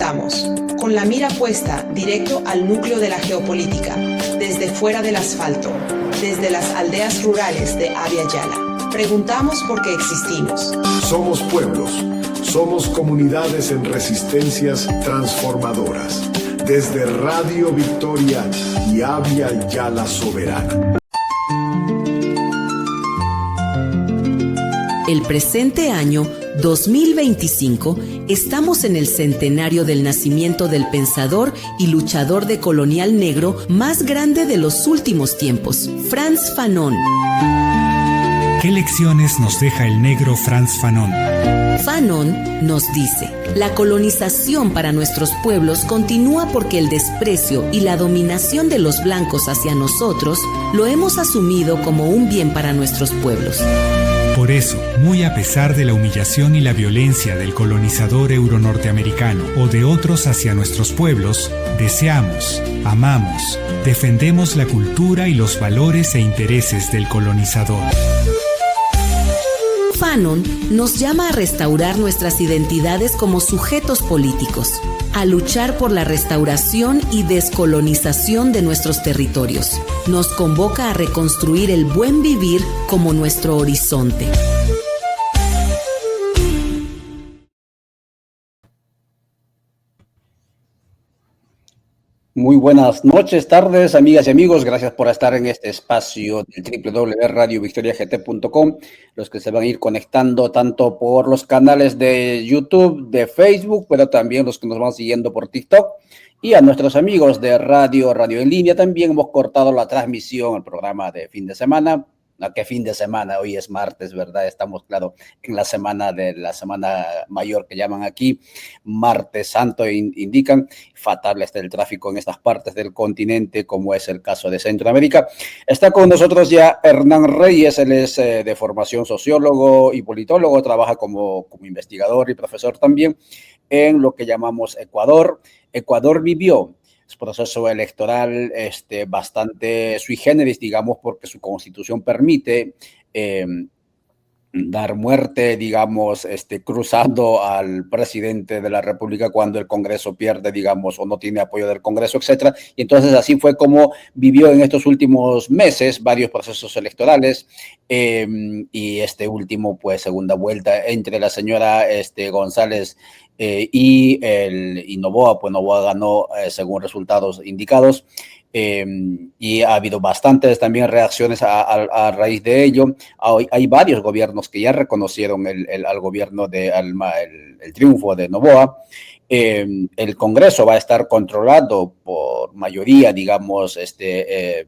Comenzamos, con la mira puesta directo al núcleo de la geopolítica, desde fuera del asfalto, desde las aldeas rurales de Abya Yala. Preguntamos por qué existimos. Somos pueblos, somos comunidades en resistencias transformadoras. Desde Radio Victoria y Abya Yala Soberana. El presente año 2025 estamos en el centenario del nacimiento del pensador y luchador decolonial negro más grande de los últimos tiempos, Frantz Fanon. ¿Qué lecciones nos deja el negro Frantz Fanon? Fanon nos dice: la colonización para nuestros pueblos continúa porque el desprecio y la dominación de los blancos hacia nosotros lo hemos asumido como un bien para nuestros pueblos. Por eso, muy a pesar de la humillación y la violencia del colonizador euronorteamericano o de otros hacia nuestros pueblos, deseamos, amamos, defendemos la cultura y los valores e intereses del colonizador. Fanon nos llama a restaurar nuestras identidades como sujetos políticos, a luchar por la restauración y descolonización de nuestros territorios. Nos convoca a reconstruir el buen vivir como nuestro horizonte. Muy buenas noches, tardes, amigas y amigos. Gracias por estar en este espacio del www.radiovictoriagt.com. Los que se van a ir conectando tanto por los canales de YouTube, de Facebook, pero también los que nos van siguiendo por TikTok. Y a nuestros amigos de Radio en línea también hemos cortado la transmisión, el programa de fin de semana. No, ¿qué fin de semana? Hoy es martes, ¿verdad? Estamos, claro, en la semana mayor que llaman aquí, martes santo, indican. Fatal está el tráfico en estas partes del continente, como es el caso de Centroamérica. Está con nosotros ya Hernán Reyes. Él es de formación sociólogo y politólogo, trabaja como investigador y profesor también en lo que llamamos Ecuador. Ecuador vivió proceso electoral bastante sui generis, digamos, porque su constitución permite dar muerte, digamos, cruzando al presidente de la República cuando el Congreso pierde, digamos, o no tiene apoyo del Congreso, etcétera. Y entonces así fue como vivió en estos últimos meses varios procesos electorales, y último, pues, segunda vuelta entre la señora González y Noboa. Pues Noboa ganó según resultados indicados. Y ha habido bastantes también reacciones a raíz de ello. Hay varios gobiernos que ya reconocieron al gobierno el triunfo de Noboa. El Congreso va a estar controlado por mayoría, digamos, del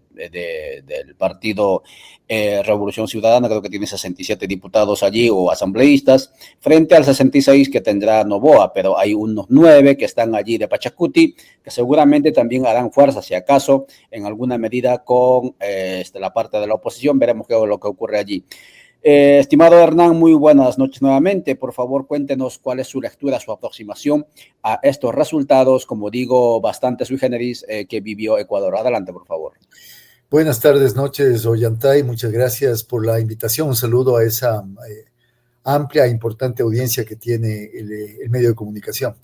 partido Revolución Ciudadana. Creo que tiene 67 diputados allí, o asambleístas, frente al 66 que tendrá Noboa, pero hay unos 9 que están allí de Pachacuti, que seguramente también harán fuerza, si acaso, en alguna medida con la parte de la oposición. Veremos qué es lo que ocurre allí. Estimado Hernán, muy buenas noches nuevamente. Por favor, cuéntenos cuál es su lectura, su aproximación a estos resultados, como digo, bastante sui generis, que vivió Ecuador. Adelante, por favor. Buenas tardes, noches, Ollantay. Muchas gracias por la invitación. Un saludo a esa amplia e importante audiencia que tiene el medio de comunicación.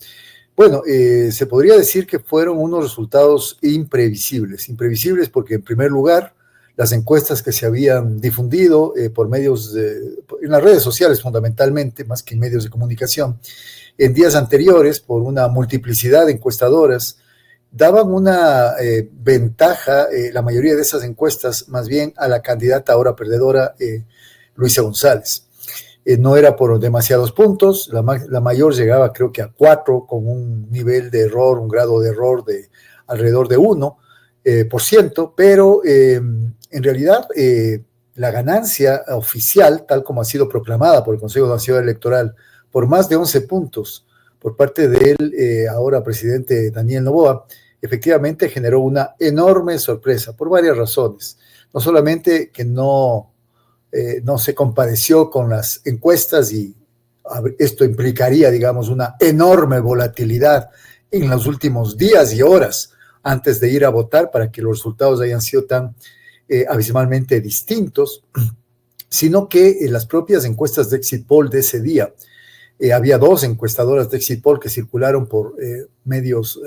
Bueno, se podría decir que fueron unos resultados imprevisibles porque, en primer lugar, las encuestas que se habían difundido por medios en las redes sociales fundamentalmente, más que en medios de comunicación, en días anteriores, por una multiplicidad de encuestadoras, daban una ventaja, la mayoría de esas encuestas, más bien a la candidata ahora perdedora, Luisa González. No era por demasiados puntos, la mayor llegaba creo que a 4, con un nivel de error, un grado de error de alrededor de 1%, pero en realidad la ganancia oficial, tal como ha sido proclamada por el Consejo Nacional Electoral, por más de 11 puntos por parte del ahora presidente Daniel Noboa, efectivamente generó una enorme sorpresa por varias razones. No solamente que no se compadeció con las encuestas, y esto implicaría, digamos, una enorme volatilidad en los últimos días y horas antes de ir a votar para que los resultados hayan sido tan abismalmente distintos, sino que las propias encuestas de Exit Poll de ese día Había 2 encuestadoras de Exit Poll que circularon por medios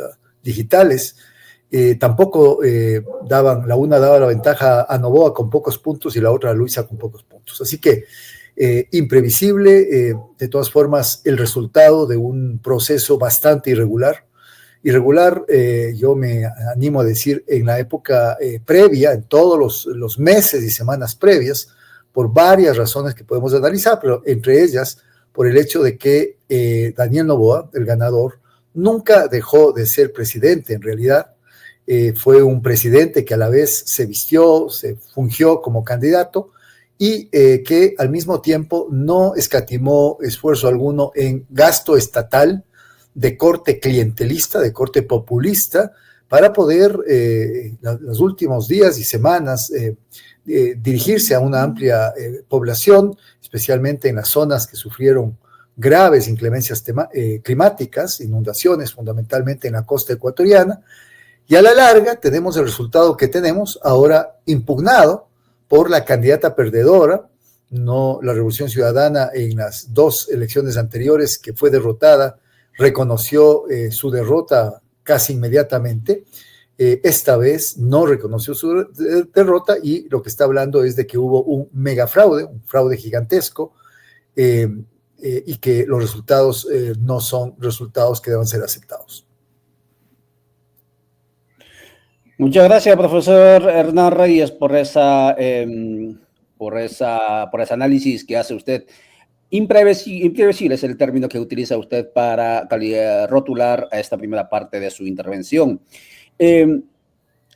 digitales. Tampoco la una daba la ventaja a Noboa con pocos puntos y la otra a Luisa con pocos puntos. Así que imprevisible, de todas formas, el resultado de un proceso bastante irregular. Yo me animo a decir, en la época previa, en todos los meses y semanas previas, por varias razones que podemos analizar, pero entre ellas, por el hecho de que Daniel Noboa, el ganador, nunca dejó de ser presidente. En realidad, fue un presidente que a la vez se fungió como candidato y que al mismo tiempo no escatimó esfuerzo alguno en gasto estatal de corte clientelista, de corte populista, para poder los últimos días y semanas dirigirse a una amplia población, especialmente en las zonas que sufrieron graves inclemencias climáticas, inundaciones fundamentalmente en la costa ecuatoriana, y a la larga tenemos el resultado que tenemos ahora impugnado por la candidata perdedora, no la Revolución Ciudadana en las 2 elecciones anteriores que fue derrotada, reconoció su derrota casi inmediatamente. Esta vez no reconoció su derrota y lo que está hablando es de que hubo un mega fraude, un fraude gigantesco, y que los resultados no son resultados que deban ser aceptados. Muchas gracias, profesor Hernán Reyes, por ese análisis que hace usted. Imprevisible es el término que utiliza usted para rotular a esta primera parte de su intervención.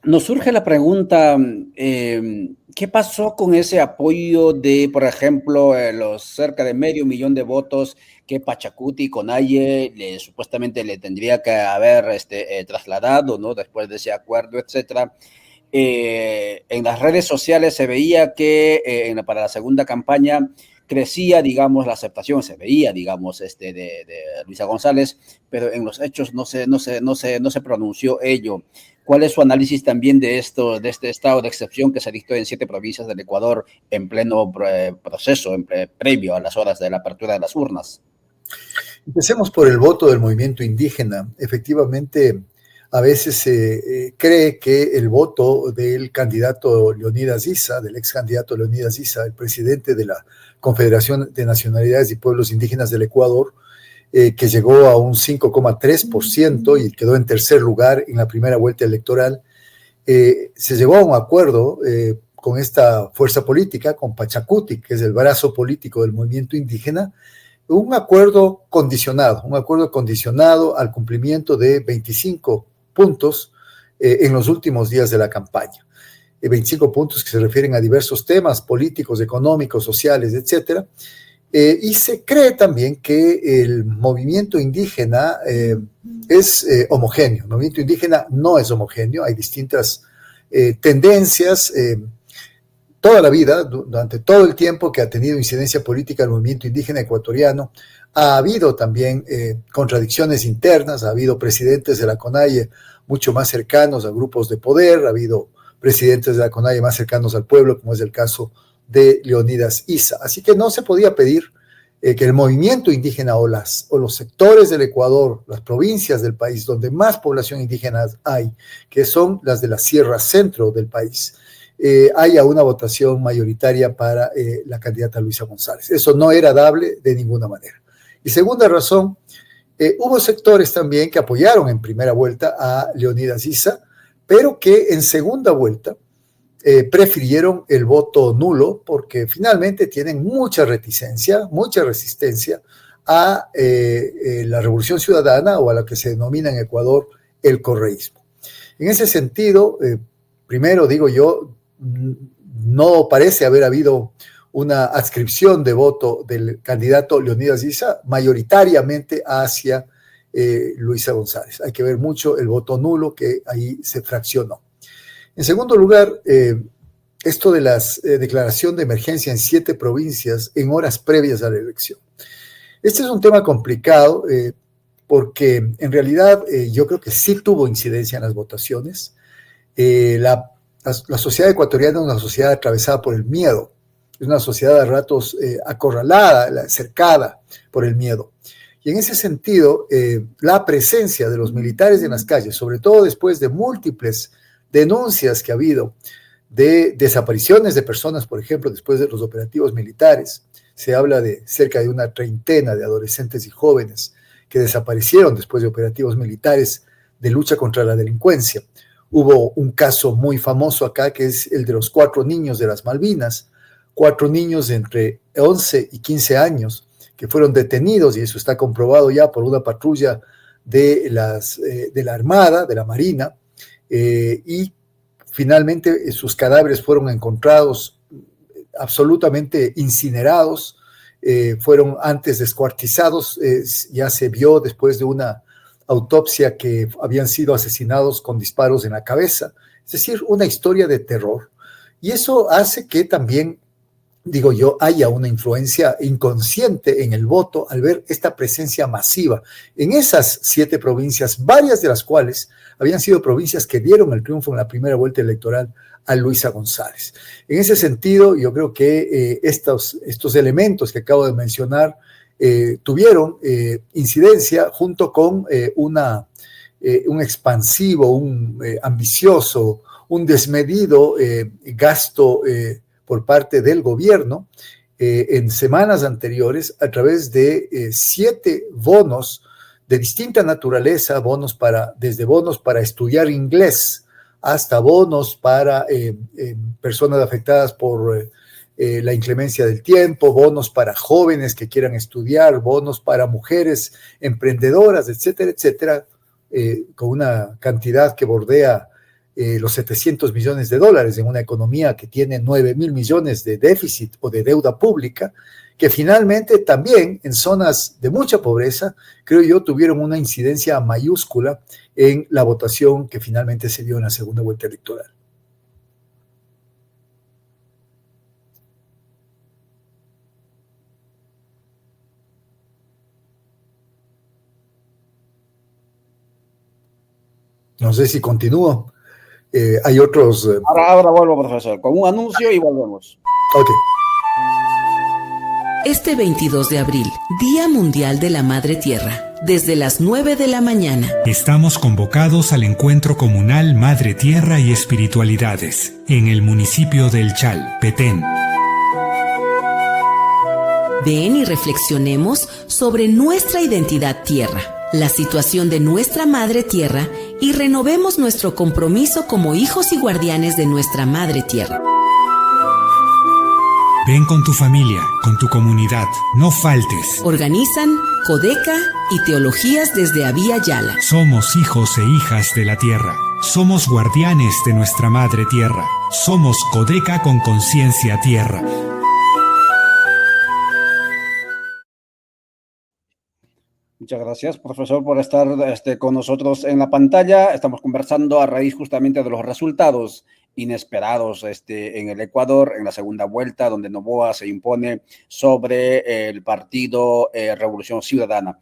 Nos surge la pregunta, ¿qué pasó con ese apoyo de, por ejemplo, los cerca de 500,000 de votos que Pachacuti y Conalle supuestamente le tendría que haber trasladado, ¿no? Después de ese acuerdo, etcétera? En las redes sociales se veía que para la segunda campaña crecía, digamos, la aceptación, se veía, digamos, de Luisa González, pero en los hechos no se pronunció ello. ¿Cuál es su análisis también de este estado de excepción que se dictó en 7 provincias del Ecuador en pleno proceso, previo a las horas de la apertura de las urnas? Empecemos por el voto del movimiento indígena. Efectivamente, a veces se cree que el voto del candidato Leonidas Issa, del ex candidato Leonidas Issa, el presidente de la Confederación de Nacionalidades y Pueblos Indígenas del Ecuador, que llegó a un 5,3% y quedó en tercer lugar en la primera vuelta electoral, se llegó a un acuerdo con esta fuerza política, con Pachacuti, que es el brazo político del movimiento indígena, un acuerdo condicionado al cumplimiento de 25 puntos en los últimos días de la campaña. 25 puntos que se refieren a diversos temas políticos, económicos, sociales, etcétera. Y se cree también que el movimiento indígena es homogéneo. El movimiento indígena no es homogéneo, hay distintas tendencias. Toda la vida, durante todo el tiempo que ha tenido incidencia política el movimiento indígena ecuatoriano, ha habido también contradicciones internas, ha habido presidentes de la CONAIE mucho más cercanos a grupos de poder, ha habido presidentes de la CONAIE más cercanos al pueblo, como es el caso de Leonidas Issa. Así que no se podía pedir que el movimiento indígena o los sectores del Ecuador, las provincias del país donde más población indígena hay, que son las de la Sierra Centro del país, haya una votación mayoritaria para la candidata Luisa González. Eso no era dable de ninguna manera. Y segunda razón, hubo sectores también que apoyaron en primera vuelta a Leonidas Issa, pero que en segunda vuelta prefirieron el voto nulo porque finalmente tienen mucha reticencia, mucha resistencia a la Revolución Ciudadana o a lo que se denomina en Ecuador el correísmo. En ese sentido, primero digo yo, no parece haber habido una adscripción de voto del candidato Leonidas Issa mayoritariamente hacia Luisa González. Hay que ver mucho el voto nulo que ahí se fraccionó. En segundo lugar, esto de la declaración de emergencia en 7 provincias en horas previas a la elección. Este es un tema complicado porque en realidad yo creo que sí tuvo incidencia en las votaciones. La sociedad ecuatoriana es una sociedad atravesada por el miedo. es una sociedad a ratos acorralada, cercada por el miedo. Y en ese sentido, la presencia de los militares en las calles, sobre todo después de múltiples denuncias que ha habido de desapariciones de personas, por ejemplo, después de los operativos militares, se habla de cerca de una treintena de adolescentes y jóvenes que desaparecieron después de operativos militares de lucha contra la delincuencia. Hubo un caso muy famoso acá, que es el de los 4 niños de las Malvinas, 4 niños de entre 11 y 15 años, que fueron detenidos, y eso está comprobado ya por una patrulla de la Armada, de la Marina, y finalmente sus cadáveres fueron encontrados absolutamente incinerados, fueron antes descuartizados, ya se vio después de una autopsia que habían sido asesinados con disparos en la cabeza, es decir, una historia de terror. Y eso hace que también, digo yo, haya una influencia inconsciente en el voto al ver esta presencia masiva en esas 7 provincias, varias de las cuales habían sido provincias que dieron el triunfo en la primera vuelta electoral a Luisa González. En ese sentido, yo creo que estos elementos que acabo de mencionar tuvieron incidencia junto con un expansivo, un ambicioso, un desmedido gasto por parte del gobierno en semanas anteriores a través de 7 bonos de distinta naturaleza, desde bonos para estudiar inglés hasta bonos para personas afectadas por la inclemencia del tiempo, bonos para jóvenes que quieran estudiar, bonos para mujeres emprendedoras, etcétera, etcétera, con una cantidad que bordea los 700 millones de dólares en una economía que tiene 9.000 millones de déficit o de deuda pública, que finalmente también en zonas de mucha pobreza, creo yo, tuvieron una incidencia mayúscula en la votación que finalmente se dio en la segunda vuelta electoral. No sé si continúo. Hay otros... Ahora vuelvo, profesor, con un anuncio y volvemos. Ok. Este 22 de abril, Día Mundial de la Madre Tierra, desde las 9 de la mañana. Estamos convocados al encuentro comunal Madre Tierra y Espiritualidades, en el municipio del Chal, Petén. Ven y reflexionemos sobre nuestra identidad tierra, la situación de nuestra Madre Tierra y renovemos nuestro compromiso como hijos y guardianes de nuestra Madre Tierra. Ven con tu familia, con tu comunidad, no faltes. Organizan Codeca y Teologías desde Abya Yala. Somos hijos e hijas de la tierra. Somos guardianes de nuestra Madre Tierra. Somos Codeca con conciencia tierra. Muchas gracias, profesor, por estar con nosotros en la pantalla. Estamos conversando a raíz justamente de los resultados inesperados en el Ecuador, en la segunda vuelta, donde Noboa se impone sobre el partido Revolución Ciudadana.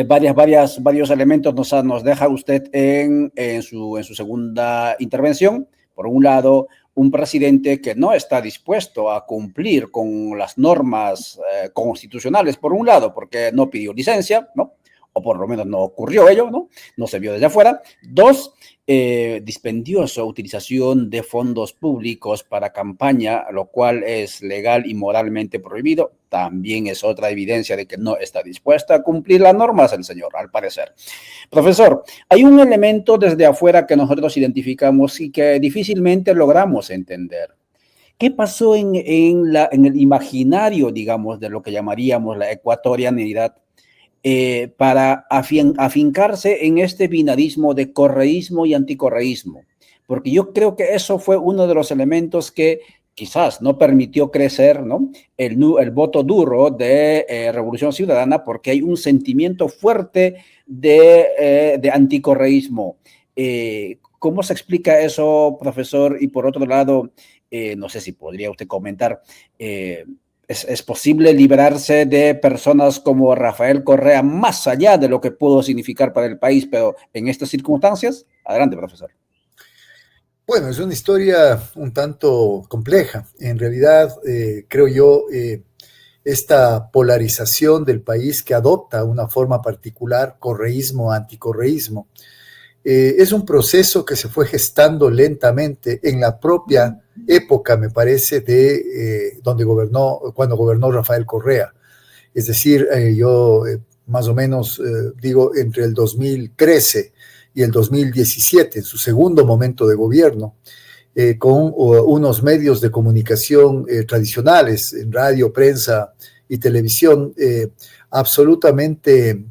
Varios elementos nos deja usted en su segunda intervención. Por un lado, un presidente que no está dispuesto a cumplir con las normas constitucionales, por un lado, porque no pidió licencia, ¿no? O por lo menos no ocurrió ello, ¿no? No se vio desde afuera. 2, dispendiosa utilización de fondos públicos para campaña, lo cual es legal y moralmente prohibido. También es otra evidencia de que no está dispuesta a cumplir las normas el señor, al parecer. Profesor, hay un elemento desde afuera que nosotros identificamos y que difícilmente logramos entender. ¿Qué pasó en el imaginario, digamos, de lo que llamaríamos la ecuatorianidad para afincarse en este binarismo de correísmo y anticorreísmo? Porque yo creo que eso fue uno de los elementos que quizás no permitió crecer, ¿no?, el voto duro de Revolución Ciudadana, porque hay un sentimiento fuerte de anticorreísmo. ¿Cómo se explica eso, profesor? Y por otro lado, no sé si podría usted comentar, ¿es posible librarse de personas como Rafael Correa más allá de lo que pudo significar para el país, pero en estas circunstancias? Adelante, profesor. Bueno, es una historia un tanto compleja. En realidad, creo yo, esta polarización del país que adopta una forma particular, correísmo, anticorreísmo, es un proceso que se fue gestando lentamente en la propia época, me parece, de cuando gobernó Rafael Correa. Es decir, yo más o menos digo entre el 2013 y el 2017, en su segundo momento de gobierno, con unos medios de comunicación tradicionales, en radio, prensa y televisión, absolutamente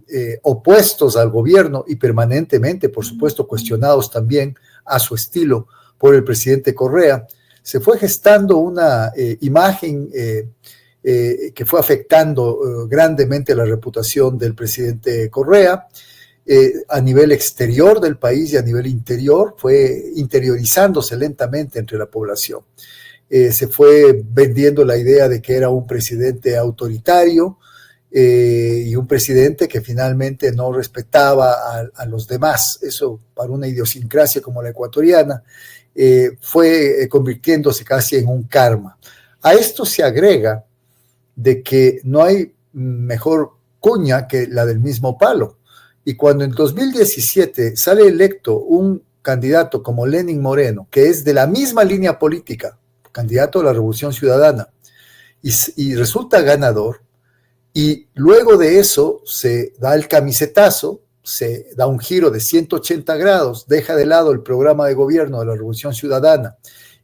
opuestos al gobierno y permanentemente, por supuesto, cuestionados también a su estilo por el presidente Correa, se fue gestando una imagen que fue afectando grandemente la reputación del presidente Correa. A nivel exterior del país y a nivel interior, fue interiorizándose lentamente entre la población. Se fue vendiendo la idea de que era un presidente autoritario y un presidente que finalmente no respetaba a los demás. Eso, para una idiosincrasia como la ecuatoriana, fue convirtiéndose casi en un karma. A esto se agrega de que no hay mejor cuña que la del mismo palo. Y cuando en 2017 sale electo un candidato como Lenín Moreno, que es de la misma línea política, candidato a la Revolución Ciudadana, y resulta ganador, y luego de eso se da el camisetazo, se da un giro de 180 grados, deja de lado el programa de gobierno de la Revolución Ciudadana,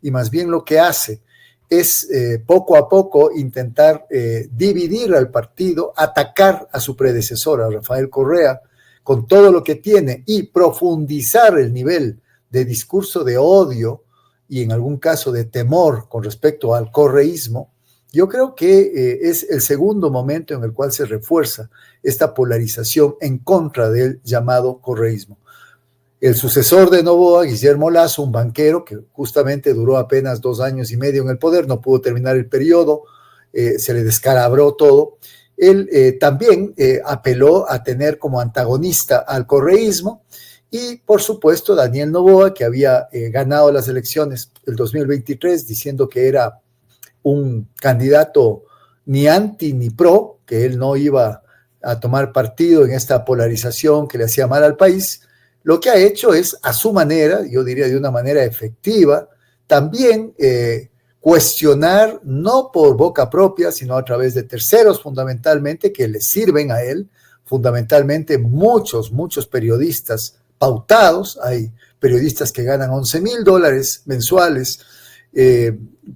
y más bien lo que hace es poco a poco intentar dividir al partido, atacar a su predecesor, a Rafael Correa, con todo lo que tiene y profundizar el nivel de discurso de odio y en algún caso de temor con respecto al correísmo. Yo creo que es el segundo momento en el cual se refuerza esta polarización en contra del llamado correísmo. El sucesor de Noboa, Guillermo Lasso, un banquero que justamente duró apenas 2 años y medio en el poder, no pudo terminar el periodo, se le descalabró todo. Él también apeló a tener como antagonista al correísmo y, por supuesto, Daniel Noboa, que había ganado las elecciones del 2023 diciendo que era un candidato ni anti ni pro, que él no iba a tomar partido en esta polarización que le hacía mal al país. Lo que ha hecho es, a su manera, yo diría de una manera efectiva, también cuestionar, no por boca propia, sino a través de terceros fundamentalmente, que le sirven a él, fundamentalmente muchos periodistas pautados. Hay periodistas que ganan $11,000 mensuales,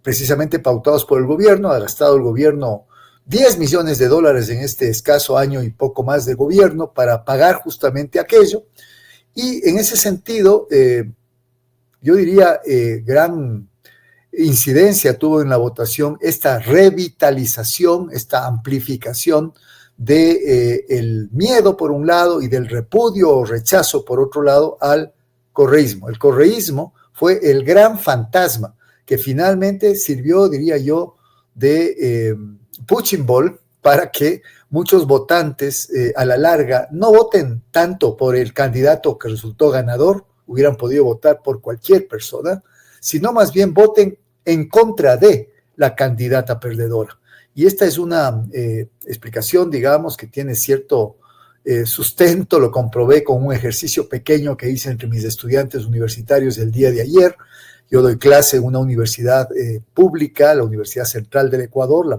precisamente pautados por el gobierno. Ha gastado el gobierno $10 millones en este escaso año y poco más de gobierno para pagar justamente aquello. Y en ese sentido, yo diría, gran incidencia tuvo en la votación esta revitalización, esta amplificación del miedo por un lado y del repudio o rechazo por otro lado al correísmo. El correísmo fue el gran fantasma que finalmente sirvió, diría yo, de punching ball para que muchos votantes a la larga no voten tanto por el candidato que resultó ganador, hubieran podido votar por cualquier persona, sino más bien voten en contra de la candidata perdedora. Y esta es una explicación, digamos, que tiene cierto sustento. Lo comprobé con un ejercicio pequeño que hice entre mis estudiantes universitarios el día de ayer. Yo doy clase en una universidad pública, la Universidad Central del Ecuador, la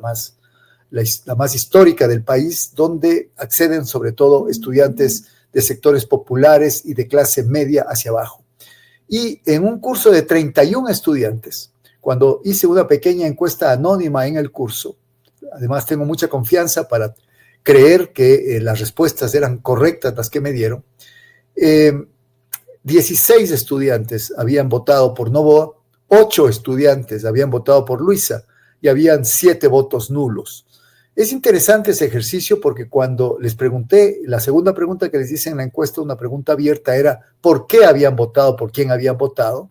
más histórica del país, donde acceden sobre todo estudiantes de sectores populares y de clase media hacia abajo. Y en un curso de 31 estudiantes, cuando hice una pequeña encuesta anónima en el curso, además tengo mucha confianza para creer que las respuestas eran correctas las que me dieron, 16 estudiantes habían votado por Noboa, 8 estudiantes habían votado por Luisa y habían 7 votos nulos. Es interesante ese ejercicio porque cuando les pregunté, la segunda pregunta que les hice en la encuesta, una pregunta abierta, era ¿por qué habían votado, por quién habían votado?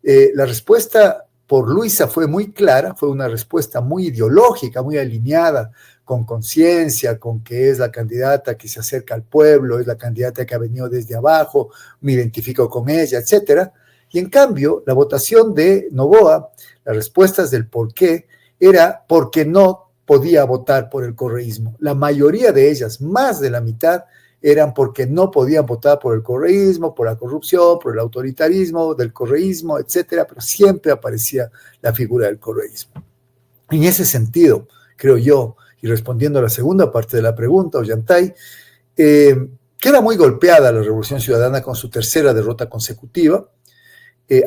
La respuesta por Luisa fue muy clara, fue una respuesta muy ideológica, muy alineada con conciencia, con que es la candidata que se acerca al pueblo, es la candidata que ha venido desde abajo, me identifico con ella, etcétera. Y en cambio, la votación de Noboa, las respuestas del por qué, era porque no podía votar por el correísmo. La mayoría de ellas, más de la mitad, eran porque no podían votar por el correísmo, por la corrupción, por el autoritarismo del correísmo, etcétera, pero siempre aparecía la figura del correísmo. En ese sentido, creo yo, y respondiendo a la segunda parte de la pregunta, Ollantay, queda muy golpeada la Revolución Ciudadana con su tercera derrota consecutiva,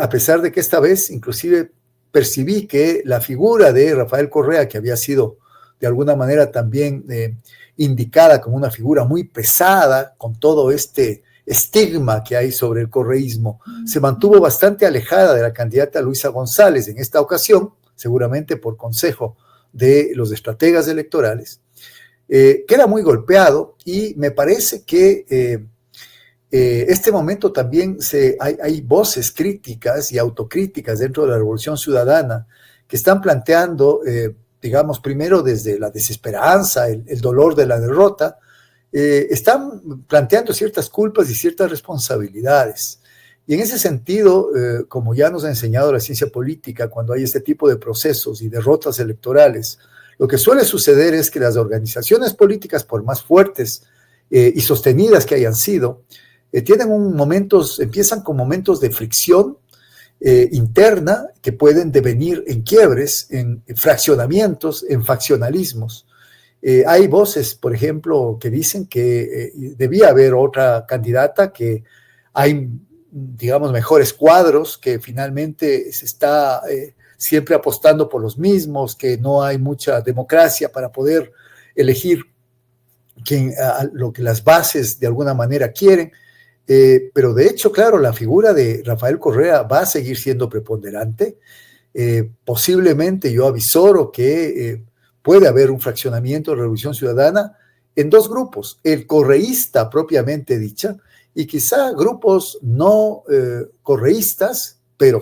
a pesar de que esta vez inclusive percibí que la figura de Rafael Correa, que había sido de alguna manera también indicada como una figura muy pesada, con todo este estigma que hay sobre el correísmo, se mantuvo bastante alejada de la candidata Luisa González en esta ocasión, seguramente por consejo de los estrategas electorales. Queda muy golpeado y me parece que este momento también hay voces críticas y autocríticas dentro de la Revolución Ciudadana que están planteando, digamos, primero desde la desesperanza, el dolor de la derrota, están planteando ciertas culpas y ciertas responsabilidades. Y en ese sentido, como ya nos ha enseñado la ciencia política, cuando hay este tipo de procesos y derrotas electorales, lo que suele suceder es que las organizaciones políticas, por más fuertes y sostenidas que hayan sido, empiezan con momentos de fricción interna que pueden devenir en quiebres, en fraccionamientos, en faccionalismos. Hay voces, por ejemplo, que dicen que debía haber otra candidata, que hay, digamos, mejores cuadros, que finalmente se está siempre apostando por los mismos, que no hay mucha democracia para poder elegir lo que las bases de alguna manera quieren. Pero de hecho, claro, la figura de Rafael Correa va a seguir siendo preponderante. Posiblemente yo avisoro que puede haber un fraccionamiento de Revolución Ciudadana en dos grupos, el correísta propiamente dicha, y quizá grupos no correístas, pero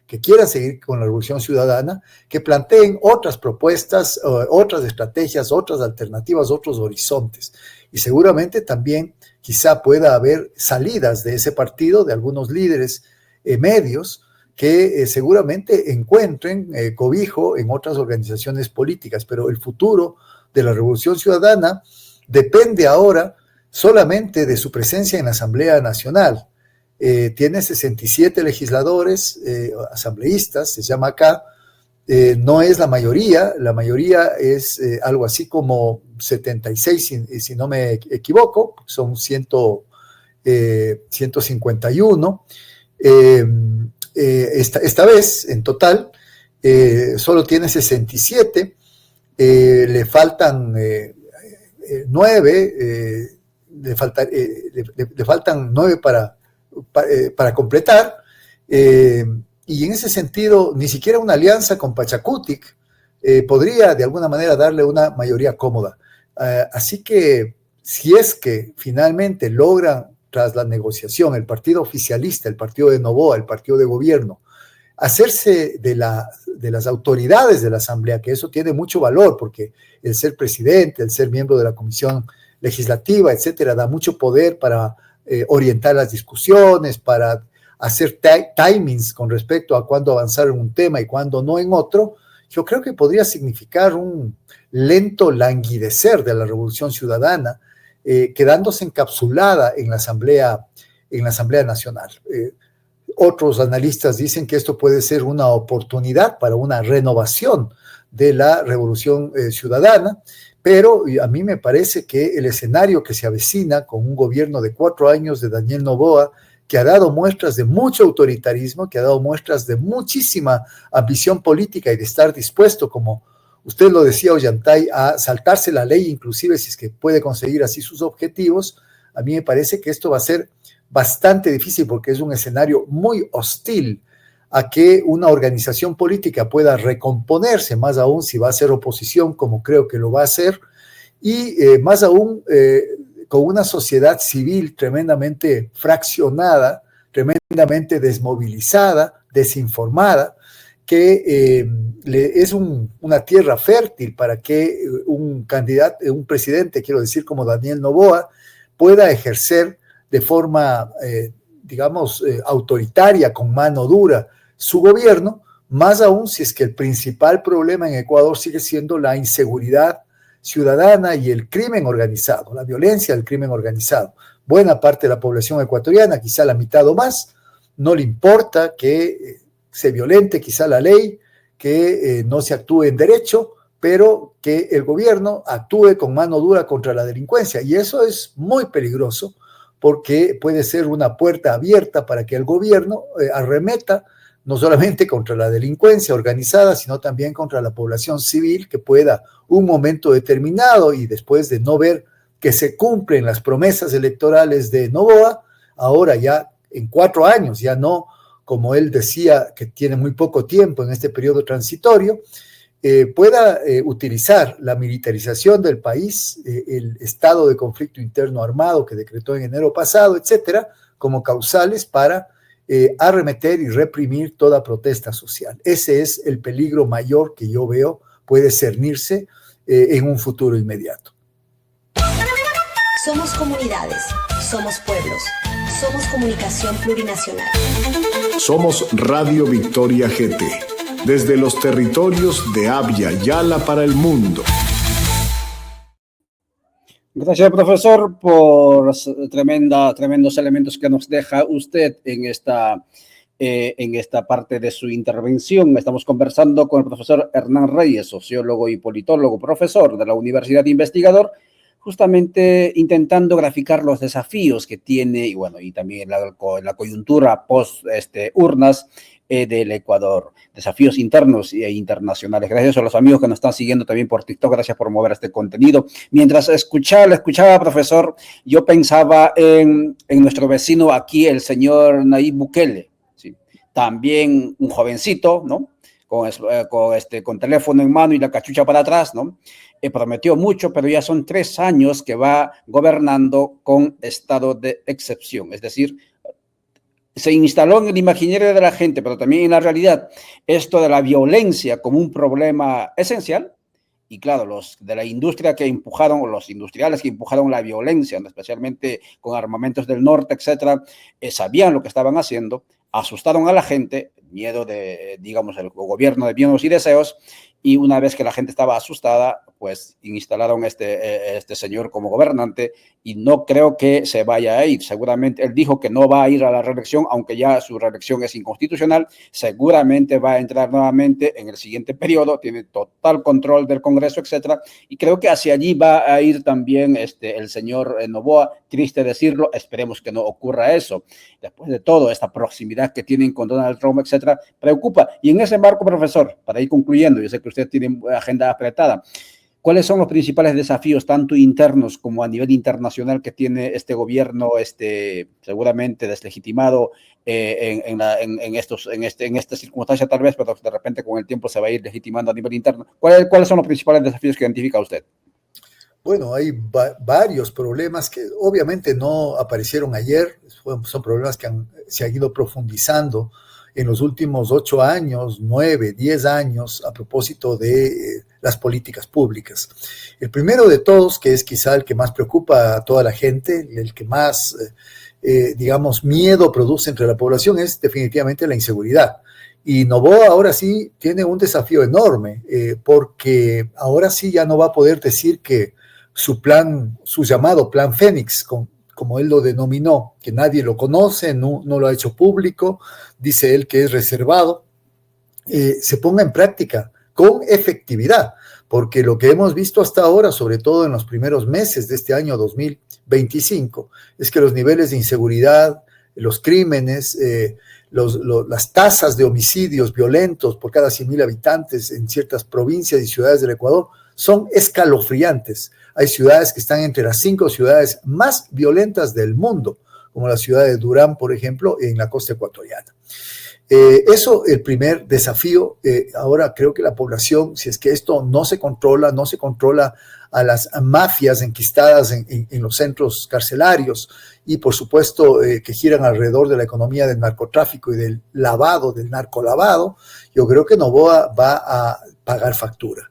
que quieran seguir con la Revolución Ciudadana, que planteen otras propuestas, otras estrategias, otras alternativas, otros horizontes. Y seguramente también quizá pueda haber salidas de ese partido, de algunos líderes medios, que seguramente encuentren cobijo en otras organizaciones políticas. Pero el futuro de la Revolución Ciudadana depende ahora solamente de su presencia en la Asamblea Nacional. Tiene 67 legisladores, asambleístas, se llama acá. No es la mayoría es algo así como 76, si no me equivoco, son 151. Esta vez, en total, solo tiene 67, le faltan 9, le faltan 9 para completar, y en ese sentido, ni siquiera una alianza con Pachacutic podría de alguna manera darle una mayoría cómoda. Así que si es que finalmente logran, tras la negociación, el partido oficialista, el partido de Noboa, el partido de gobierno, hacerse de las autoridades de la Asamblea, que eso tiene mucho valor, porque el ser presidente, el ser miembro de la comisión legislativa, etcétera, da mucho poder para orientar las discusiones, para hacer timings con respecto a cuándo avanzar en un tema y cuándo no en otro. Yo creo que podría significar un lento languidecer de la Revolución Ciudadana, quedándose encapsulada en la Asamblea Nacional. Otros analistas dicen que esto puede ser una oportunidad para una renovación de la Revolución Ciudadana, pero a mí me parece que el escenario que se avecina con un gobierno de 4 años de Daniel Noboa, que ha dado muestras de mucho autoritarismo, que ha dado muestras de muchísima ambición política y de estar dispuesto, como usted lo decía, Ollantay, a saltarse la ley, inclusive si es que puede conseguir así sus objetivos. A mí me parece que esto va a ser bastante difícil porque es un escenario muy hostil a que una organización política pueda recomponerse, más aún si va a ser oposición, como creo que lo va a hacer, y más aún con una sociedad civil tremendamente fraccionada, tremendamente desmovilizada, desinformada, que es una tierra fértil para que un presidente, quiero decir, como Daniel Noboa, pueda ejercer de forma, digamos, autoritaria, con mano dura, su gobierno, más aún si es que el principal problema en Ecuador sigue siendo la inseguridad ciudadana y el crimen organizado, la violencia del crimen organizado. Buena parte de la población ecuatoriana, quizá la mitad o más, no le importa que se violente quizá la ley, que no se actúe en derecho, pero que el gobierno actúe con mano dura contra la delincuencia. Y eso es muy peligroso porque puede ser una puerta abierta para que el gobierno arremeta no solamente contra la delincuencia organizada, sino también contra la población civil que pueda un momento determinado y después de no ver que se cumplen las promesas electorales de Noboa, ahora ya en 4 años, ya no como él decía que tiene muy poco tiempo en este periodo transitorio, pueda utilizar la militarización del país, el estado de conflicto interno armado que decretó en enero pasado, etcétera, como causales para arremeter y reprimir toda protesta social. Ese es el peligro mayor que yo veo puede cernirse en un futuro inmediato. Somos comunidades, somos pueblos, somos comunicación plurinacional. Somos Radio Victoria GT, desde los territorios de Abya Yala para el mundo. Gracias, profesor, por tremendos elementos que nos deja usted en esta parte de su intervención. Estamos conversando con el profesor Hernán Reyes, sociólogo y politólogo, profesor de la Universidad de Investigador, justamente intentando graficar los desafíos que tiene y también la coyuntura post urnas del Ecuador, desafíos internos e internacionales. Gracias a los amigos que nos están siguiendo también por TikTok, gracias por mover este contenido. Mientras le escuchaba, profesor, yo pensaba en nuestro vecino aquí, el señor Nayib Bukele, ¿sí? También un jovencito, ¿no? Con teléfono en mano y la cachucha para atrás, ¿no? Prometió mucho, pero ya son 3 años que va gobernando con estado de excepción, es decir, se instaló en el imaginario de la gente, pero también en la realidad, esto de la violencia como un problema esencial. Y claro, los de la industria los industriales que empujaron la violencia, especialmente con armamentos del norte, etcétera, sabían lo que estaban haciendo, asustaron a la gente, miedo de, digamos, el gobierno de bienes y deseos, y una vez que la gente estaba asustada, pues instalaron este señor como gobernante, y no creo que se vaya a ir. Seguramente él dijo que no va a ir a la reelección, aunque ya su reelección es inconstitucional. Seguramente va a entrar nuevamente en el siguiente periodo, tiene total control del Congreso, etcétera, y creo que hacia allí va a ir también el señor Noboa. Triste decirlo, esperemos que no ocurra eso. Después de todo, esta proximidad que tienen con Donald Trump, etcétera, preocupa. Y en ese marco, profesor, para ir concluyendo, yo sé que usted tiene agenda apretada, ¿cuáles son los principales desafíos, tanto internos como a nivel internacional, que tiene este gobierno, seguramente deslegitimado en esta circunstancia tal vez, pero de repente con el tiempo se va a ir legitimando a nivel interno? ¿Cuáles son los principales desafíos que identifica usted? Bueno, hay varios problemas que obviamente no aparecieron ayer, son problemas que se han ido profundizando en los últimos 8 años, 9, 10 años, a propósito de las políticas públicas. El primero de todos, que es quizá el que más preocupa a toda la gente, el que más, digamos, miedo produce entre la población, es definitivamente la inseguridad. Y Noboa ahora sí tiene un desafío enorme, porque ahora sí ya no va a poder decir que su llamado Plan Fénix, como él lo denominó, que nadie lo conoce, no lo ha hecho público, dice él que es reservado, se ponga en práctica con efectividad, porque lo que hemos visto hasta ahora, sobre todo en los primeros meses de este año 2025, es que los niveles de inseguridad, los crímenes, las tasas de homicidios violentos por cada 100,000 habitantes en ciertas provincias y ciudades del Ecuador son escalofriantes. Hay ciudades que están entre las 5 ciudades más violentas del mundo, como la ciudad de Durán, por ejemplo, en la costa ecuatoriana. Eso, el primer desafío. Ahora creo que la población, si es que esto no se controla a las mafias enquistadas en los centros carcelarios y, por supuesto, que giran alrededor de la economía del narcotráfico y del narcolavado, yo creo que Noboa va a pagar factura.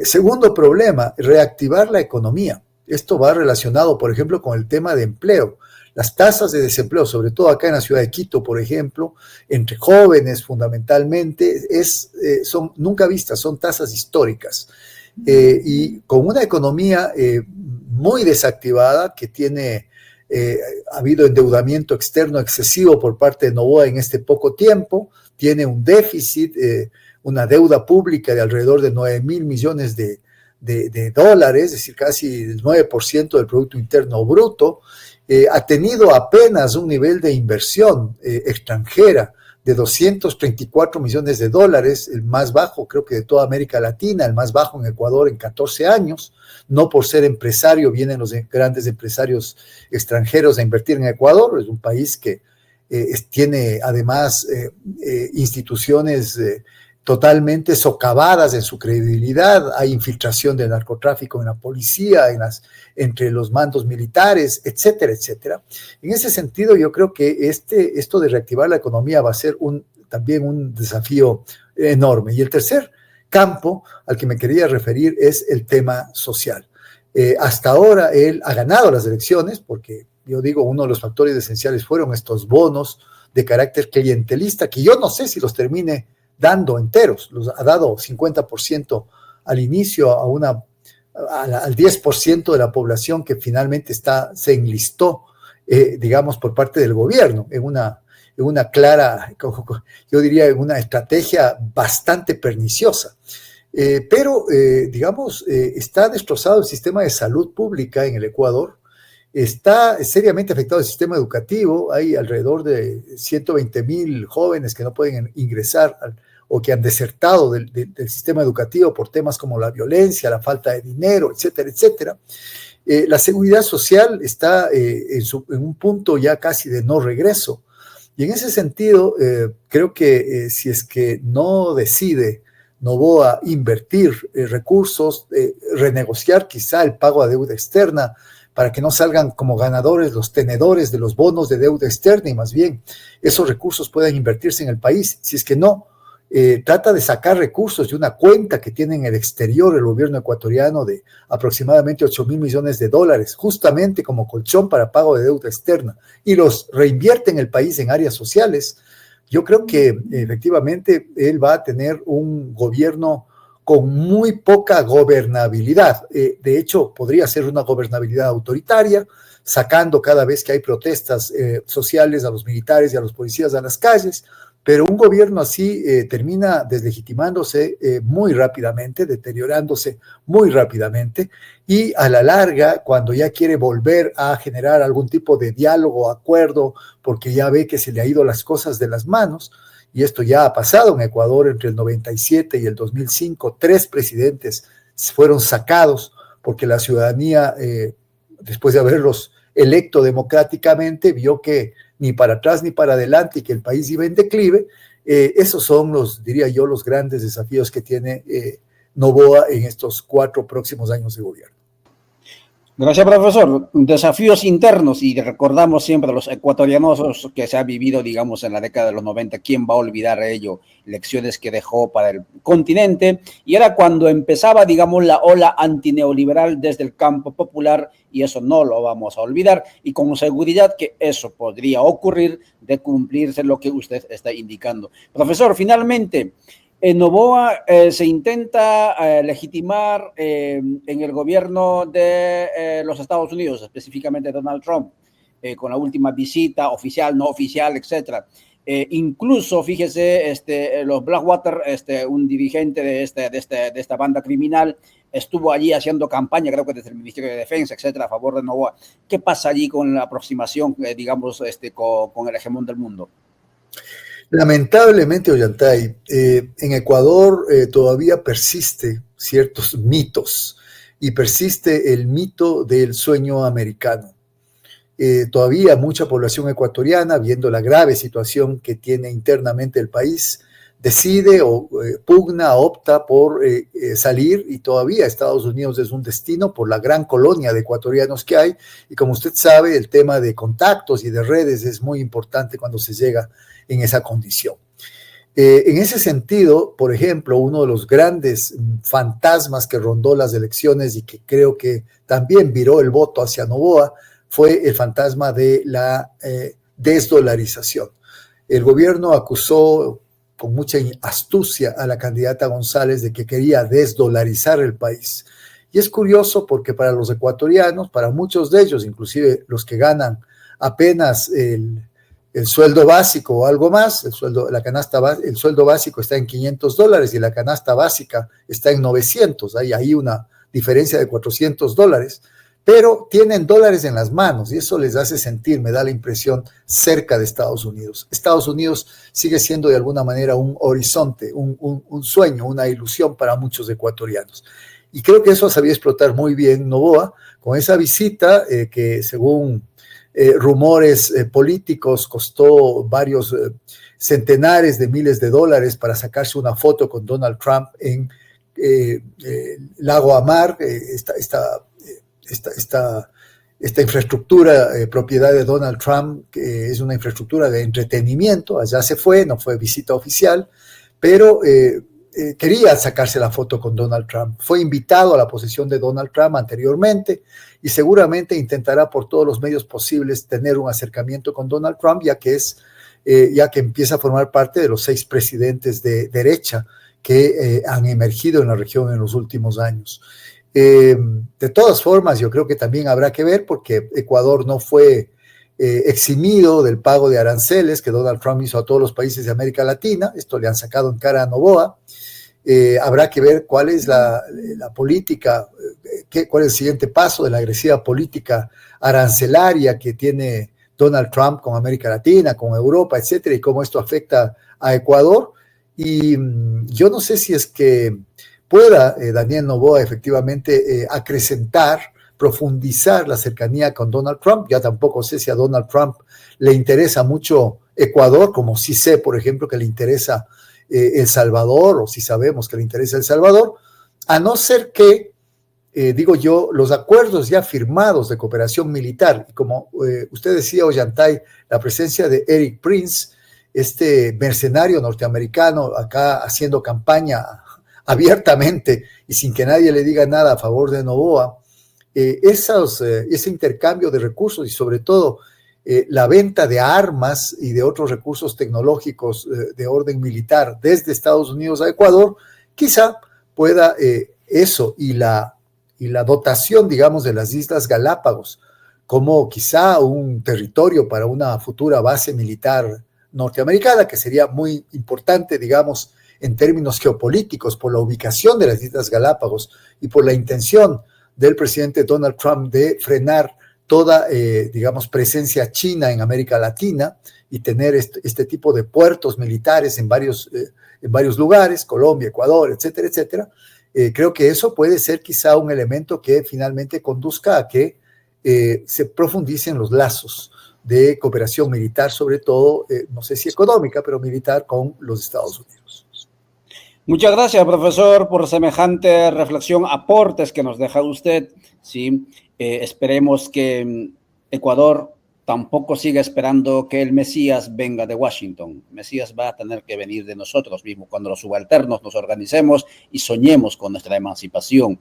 Segundo problema, reactivar la economía. Esto va relacionado, por ejemplo, con el tema de empleo. Las tasas de desempleo, sobre todo acá en la ciudad de Quito, por ejemplo, entre jóvenes fundamentalmente, son nunca vistas, son tasas históricas. Y con una economía muy desactivada que ha habido endeudamiento externo excesivo por parte de Noboa en este poco tiempo, tiene un déficit, una deuda pública de alrededor de 9.000 millones de dólares, es decir, casi el 9% del Producto Interno Bruto, ha tenido apenas un nivel de inversión extranjera de 234 millones de dólares, el más bajo creo que de toda América Latina, el más bajo en Ecuador en 14 años, no por ser empresario, vienen los grandes empresarios extranjeros a invertir en Ecuador, es un país que tiene además instituciones totalmente socavadas en su credibilidad, hay infiltración del narcotráfico en la policía, entre los mandos militares, etcétera, etcétera. En ese sentido, yo creo que esto de reactivar la economía va a ser también un desafío enorme. Y el tercer campo al que me quería referir es el tema social. Hasta ahora él ha ganado las elecciones porque, yo digo, uno de los factores esenciales fueron estos bonos de carácter clientelista, que yo no sé si los termine dando enteros, los ha dado 50% al inicio al 10% de la población que finalmente se enlistó, digamos, por parte del gobierno, en una clara, yo diría, en una estrategia bastante perniciosa. Pero, digamos, está destrozado el sistema de salud pública en el Ecuador, está seriamente afectado el sistema educativo, hay alrededor de 120,000 jóvenes que no pueden ingresar o que han desertado del sistema educativo por temas como la violencia, la falta de dinero, etcétera, etcétera. La seguridad social está en un punto ya casi de no regreso. Y en ese sentido, creo que si es que no decide Noboa invertir recursos, renegociar quizá el pago a deuda externa, para que no salgan como ganadores los tenedores de los bonos de deuda externa y más bien esos recursos puedan invertirse en el país. Si es que no, trata de sacar recursos de una cuenta que tiene en el exterior el gobierno ecuatoriano de aproximadamente 8.000 millones de dólares, justamente como colchón para pago de deuda externa, y los reinvierte en el país en áreas sociales. Yo creo que efectivamente él va a tener un gobierno con muy poca gobernabilidad. De hecho, podría ser una gobernabilidad autoritaria, sacando cada vez que hay protestas sociales a los militares y a los policías a las calles, pero un gobierno así termina deslegitimándose muy rápidamente, deteriorándose muy rápidamente, y a la larga, cuando ya quiere volver a generar algún tipo de diálogo, acuerdo, porque ya ve que se le ha ido las cosas de las manos, y esto ya ha pasado en Ecuador entre el 97 y el 2005, 3 presidentes fueron sacados porque la ciudadanía, después de haberlos electo democráticamente, vio que ni para atrás ni para adelante y que el país iba en declive. Esos son diría yo, los grandes desafíos que tiene Noboa en estos 4 próximos años de gobierno. Gracias, profesor. Desafíos internos, y recordamos siempre a los ecuatorianos que se ha vivido, digamos, en la década de los 90. ¿Quién va a olvidar ello? Lecciones que dejó para el continente, y era cuando empezaba, digamos, la ola antineoliberal desde el campo popular, y eso no lo vamos a olvidar, y con seguridad que eso podría ocurrir de cumplirse lo que usted está indicando. Profesor, finalmente, en Noboa se intenta legitimar en el gobierno de los Estados Unidos, específicamente Donald Trump, con la última visita oficial, no oficial, etcétera. Incluso, fíjese, los Blackwater, un dirigente de esta banda criminal, estuvo allí haciendo campaña, creo que desde el Ministerio de Defensa, etcétera, a favor de Noboa. ¿Qué pasa allí con la aproximación, digamos, con el hegemón del mundo? Lamentablemente, Ollantay, en Ecuador todavía persiste ciertos mitos y persiste el mito del sueño americano. Todavía mucha población ecuatoriana, viendo la grave situación que tiene internamente el país, decide o pugna, opta por salir, y todavía Estados Unidos es un destino por la gran colonia de ecuatorianos que hay, y como usted sabe, el tema de contactos y de redes es muy importante cuando se llega en esa condición. En ese sentido, por ejemplo, uno de los grandes fantasmas que rondó las elecciones y que creo que también viró el voto hacia Noboa fue el fantasma de la desdolarización. El gobierno acusó con mucha astucia a la candidata González de que quería desdolarizar el país. Y es curioso porque para los ecuatorianos, para muchos de ellos, inclusive los que ganan apenas el sueldo básico o algo más, el sueldo básico está en $500 y la canasta básica está en 900, hay ahí una diferencia de $400, pero tienen dólares en las manos y eso les hace sentir, me da la impresión, cerca de Estados Unidos. Estados Unidos sigue siendo de alguna manera un horizonte, un sueño, una ilusión para muchos ecuatorianos. Y creo que eso sabía explotar muy bien Noboa con esa visita que según rumores políticos costó varios centenares de miles de dólares para sacarse una foto con Donald Trump en Lago Amar, esta infraestructura propiedad de Donald Trump, que es una infraestructura de entretenimiento. Allá se fue, no fue visita oficial, pero quería sacarse la foto con Donald Trump. Fue invitado a la posesión de Donald Trump anteriormente y seguramente intentará por todos los medios posibles tener un acercamiento con Donald Trump, ya que empieza a formar parte de los 6 presidentes de derecha que han emergido en la región en los últimos años. De todas formas, yo creo que también habrá que ver, porque Ecuador no fue eximido del pago de aranceles que Donald Trump hizo a todos los países de América Latina. Esto le han sacado en cara a Noboa. Habrá que ver cuál es la política, cuál es el siguiente paso de la agresiva política arancelaria que tiene Donald Trump con América Latina, con Europa, etcétera, y cómo esto afecta a Ecuador. Y yo no sé si es que pueda Daniel Noboa efectivamente acrecentar, profundizar la cercanía con Donald Trump. Ya tampoco sé si a Donald Trump le interesa mucho Ecuador, como sí sé, por ejemplo, que le interesa El Salvador, o si sabemos que le interesa El Salvador, a no ser que, digo yo, los acuerdos ya firmados de cooperación militar, y como usted decía, Ollantay, la presencia de Eric Prince, este mercenario norteamericano acá haciendo campaña abiertamente y sin que nadie le diga nada a favor de Noboa, ese intercambio de recursos y sobre todo la venta de armas y de otros recursos tecnológicos de orden militar desde Estados Unidos a Ecuador, quizá pueda eso y la dotación, digamos, de las Islas Galápagos como quizá un territorio para una futura base militar norteamericana, que sería muy importante, digamos, en términos geopolíticos, por la ubicación de las Islas Galápagos y por la intención del presidente Donald Trump de frenar toda, digamos, presencia china en América Latina y tener este tipo de puertos militares en varios lugares, Colombia, Ecuador, etcétera, etcétera. Creo que eso puede ser quizá un elemento que finalmente conduzca a que se profundicen los lazos de cooperación militar, sobre todo, no sé si económica, pero militar con los Estados Unidos. Muchas gracias, profesor, por semejante reflexión, aportes que nos deja usted. Sí, esperemos que Ecuador tampoco siga esperando que el Mesías venga de Washington. El Mesías va a tener que venir de nosotros mismos, cuando los subalternos nos organicemos y soñemos con nuestra emancipación.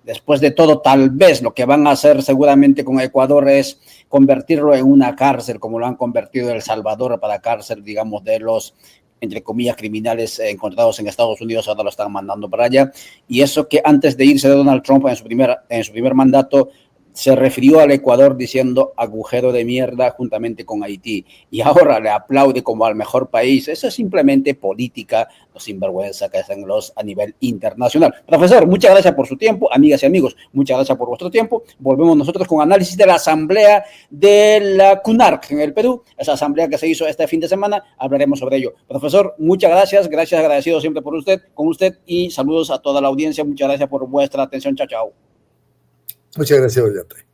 Después de todo, tal vez lo que van a hacer seguramente con Ecuador es convertirlo en una cárcel, como lo han convertido El Salvador para cárcel, digamos, de los, entre comillas, criminales encontrados en Estados Unidos. Ahora lo están mandando para allá. Y eso que antes de irse de Donald Trump en su primer mandato, se refirió al Ecuador diciendo agujero de mierda juntamente con Haití, y ahora le aplaude como al mejor país. Eso es simplemente política, no sinvergüenza que hacen los a nivel internacional. Profesor, muchas gracias por su tiempo. Amigas y amigos, muchas gracias por vuestro tiempo. Volvemos nosotros con análisis de la asamblea de la CUNARC en el Perú, esa asamblea que se hizo este fin de semana. Hablaremos sobre ello. Profesor, muchas gracias, agradecido siempre con usted, y saludos a toda la audiencia. Muchas gracias por vuestra atención. Chao, chao. Muchas gracias, Ollantay.